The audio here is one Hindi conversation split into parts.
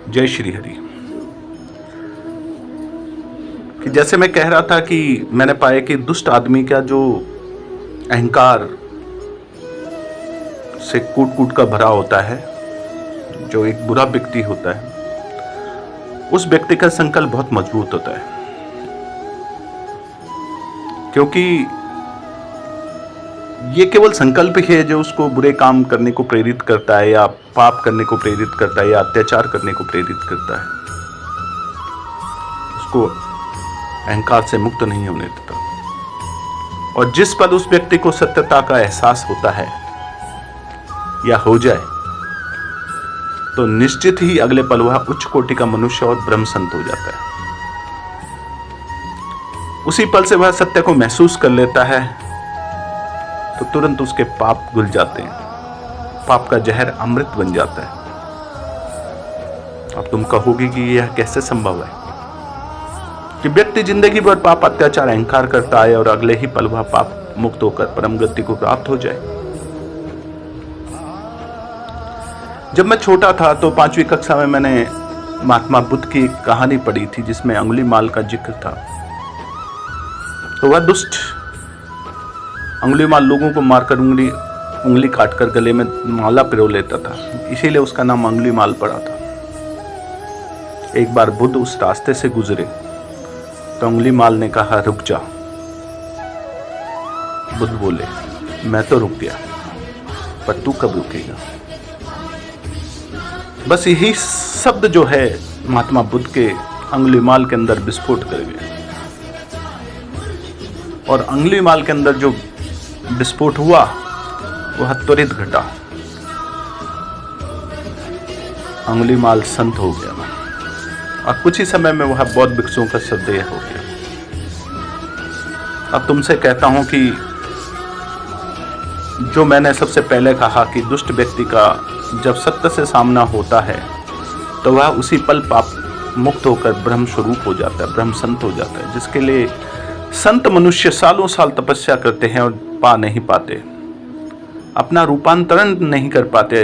जय श्री हरि। कि जैसे मैं कह रहा था कि मैंने पाया कि दुष्ट आदमी का जो अहंकार से कूट कूट का भरा होता है, जो एक बुरा व्यक्ति होता है, उस व्यक्ति का संकल्प बहुत मजबूत होता है। क्योंकि ये केवल संकल्प ही है जो उसको बुरे काम करने को प्रेरित करता है, या पाप करने को प्रेरित करता है, या अत्याचार करने को प्रेरित करता है। उसको अहंकार से मुक्त नहीं होने देता। और जिस पल उस व्यक्ति को सत्यता का एहसास होता है या हो जाए, तो निश्चित ही अगले पल वह उच्च कोटि का मनुष्य और ब्रह्म संत हो जाता है। उसी पल से वह सत्य को महसूस कर लेता है, तो तुरंत उसके पाप घुल जाते हैं। पाप का जहर अमृत बन जाता है। अब तुम कहोगे कि यह कैसे संभव है कि व्यक्ति जिंदगी भर पाप, अत्याचार, अहंकार करता है और अगले ही पल वह पाप मुक्त होकर परम गति को प्राप्त हो जाए। जब मैं छोटा था तो 5वीं कक्षा में मैंने महात्मा बुद्ध की एक कहानी पढ़ी थी, जिसमें अंगुलीमाल का जिक्र था। तो वह दुष्ट अंगुलीमाल लोगों को मारकर उंगली काटकर गले में माला पिरो लेता था, इसीलिए उसका नाम अंगुलीमाल पड़ा था। एक बार बुद्ध उस रास्ते से गुजरे तो अंगुलीमाल ने कहा, रुक जा। बुद्ध बोले, मैं तो रुक गया, पर तू कब रुकेगा? बस यही शब्द जो है महात्मा बुद्ध के अंगुलीमाल के अंदर विस्फोट कर गए। और अंगुलीमाल के अंदर जो विस्फोट हुआ वह त्वरित घटा। अंगुलीमाल संत हो गया और कुछ ही समय में वह बौद्ध भिक्षुओं का श्रद्धेय हो गया। अब तुमसे कहता हूं कि जो मैंने सबसे पहले कहा कि दुष्ट व्यक्ति का जब सत्य से सामना होता है तो वह उसी पल पाप मुक्त होकर ब्रह्म स्वरूप हो जाता है, ब्रह्म संत हो जाता है, जिसके लिए संत मनुष्य सालों साल तपस्या करते हैं और पा नहीं पाते, अपना रूपांतरण नहीं कर पाते।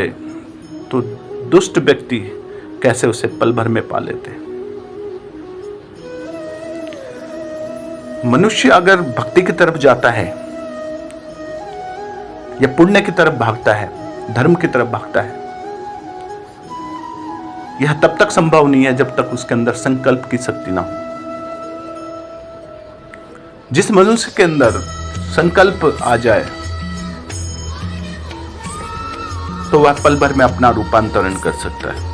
तो दुष्ट व्यक्ति कैसे उसे पल भर में पा लेते हैं। मनुष्य अगर भक्ति की तरफ जाता है या पुण्य की तरफ भागता है, धर्म की तरफ भागता है, यह तब तक संभव नहीं है जब तक उसके अंदर संकल्प की शक्ति ना हो। जिस मनुष्य के अंदर संकल्प आ जाए तो वह पल भर में अपना रूपांतरण कर सकता है।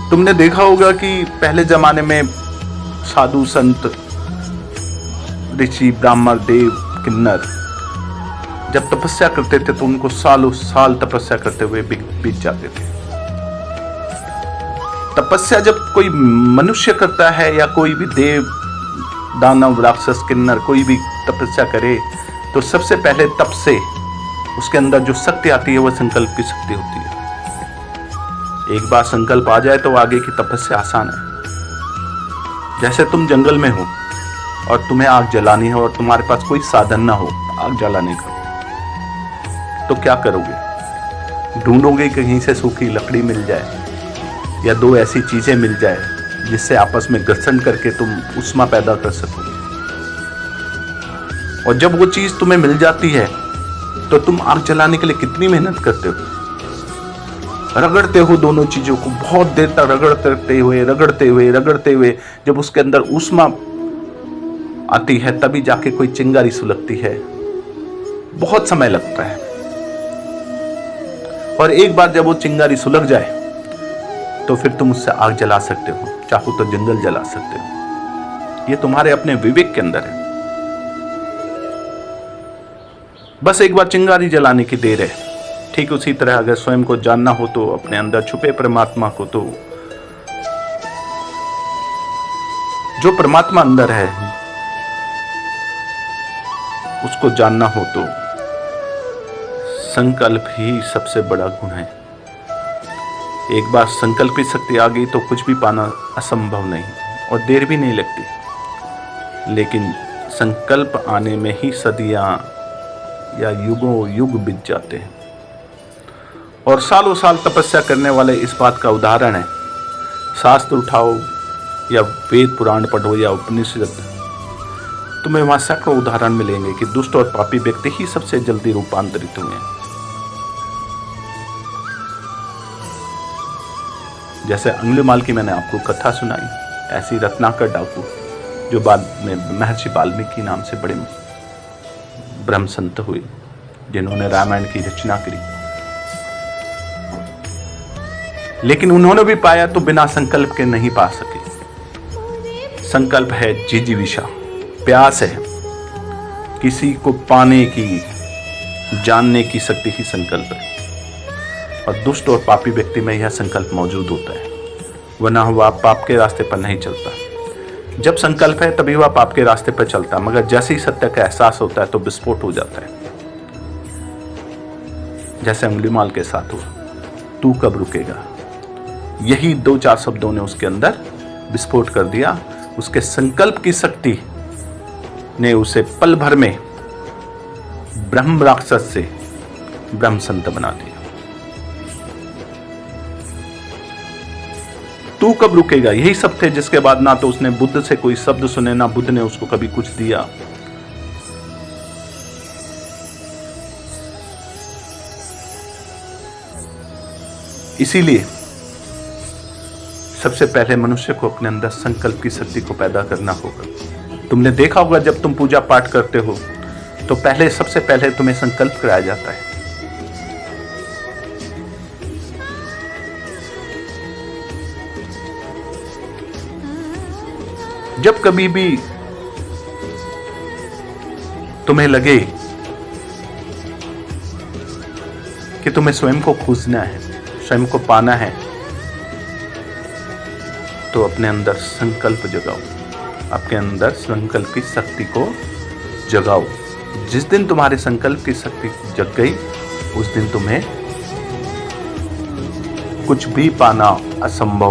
तुमने देखा होगा कि पहले जमाने में साधु संत, ऋषि, ब्राह्मण, देव, किन्नर जब तपस्या करते थे तो उनको सालों साल तपस्या करते हुए बीत जाते थे। तपस्या जब कोई मनुष्य करता है या कोई भी देव, दानव, राक्षस, किन्नर कोई भी तपस्या करे तो सबसे पहले तप से उसके अंदर जो शक्ति आती है वह संकल्प की शक्ति होती है। एक बार संकल्प आ जाए तो आगे की तपस्या आसान है। जैसे तुम जंगल में हो और तुम्हें आग जलानी है और तुम्हारे पास कोई साधन ना हो आग जलाने का, तो क्या करोगे? ढूंढोगे कहीं से सूखी लकड़ी मिल जाए या दो ऐसी चीजें मिल जाए जिससे आपस में घर्षण करके तुम ऊष्मा पैदा कर सको। और जब वो चीज तुम्हें मिल जाती है तो तुम आग जलाने के लिए कितनी मेहनत करते हो, रगड़ते हो दोनों चीजों को, बहुत देर तक रगड़ते हुए जब उसके अंदर ऊष्मा आती है तभी जाके कोई चिंगारी सुलगती है। बहुत समय लगता है। और एक बार जब वो चिंगारी सुलग जाए तो फिर तुम उससे आग जला सकते हो, चाहो तो जंगल जला सकते हो। ये तुम्हारे अपने विवेक के अंदर है। बस एक बार चिंगारी जलाने की देर है। ठीक उसी तरह अगर स्वयं को जानना हो तो अपने अंदर छुपे परमात्मा को, तो जो परमात्मा अंदर है उसको जानना हो तो संकल्प ही सबसे बड़ा गुण है। एक बार संकल्प की शक्ति आ गई तो कुछ भी पाना असंभव नहीं और देर भी नहीं लगती। लेकिन संकल्प आने में ही सदियां या युगों युग बीत जाते हैं। और सालों साल तपस्या करने वाले इस बात का उदाहरण है। शास्त्र उठाओ या वेद पुराण पढ़ो या उपनिषद, तुम्हें वहां सैकड़ों उदाहरण मिलेंगे कि दुष्ट और पापी व्यक्ति ही सबसे जल्दी रूपांतरित हुए हैं। जैसे अंगुलीमाल की मैंने आपको कथा सुनाई, ऐसी रत्नाकर डाकू जो बाद में महर्षि वाल्मीकि नाम से बड़े ब्रह्म संत हुए, जिन्होंने रामायण की रचना करी। लेकिन उन्होंने भी पाया तो बिना संकल्प के नहीं पा सके। संकल्प है जिजीविषा, प्यास है, किसी को पाने की, जानने की शक्ति ही संकल्प है। और दुष्ट और पापी व्यक्ति में यह संकल्प मौजूद होता है, वरना वह पाप के रास्ते पर नहीं चलता। जब संकल्प है तभी वह पाप के रास्ते पर चलता, मगर जैसे ही सत्य का एहसास होता है तो विस्फोट हो जाता है। जैसे अंगुलीमाल के साथ हुआ, तू कब रुकेगा, यही 2-4 शब्दों ने उसके अंदर विस्फोट कर दिया। उसके संकल्प की शक्ति ने उसे पल भर में ब्रह्म राक्षस से ब्रह्म संत बना दिया। तू कब रुकेगा, यही सब थे जिसके बाद ना तो उसने बुद्ध से कोई शब्द सुने, ना बुद्ध ने उसको कभी कुछ दिया। इसीलिए सबसे पहले मनुष्य को अपने अंदर संकल्प की शक्ति को पैदा करना होगा। तुमने देखा होगा जब तुम पूजा पाठ करते हो तो पहले सबसे पहले तुम्हें संकल्प कराया जाता है। जब कभी भी तुम्हें लगे कि तुम्हें स्वयं को खोजना है, स्वयं को पाना है, तो अपने अंदर संकल्प जगाओ, अपने अंदर संकल्प की शक्ति को जगाओ। जिस दिन तुम्हारे संकल्प की शक्ति जग गई, उस दिन तुम्हें कुछ भी पाना असंभव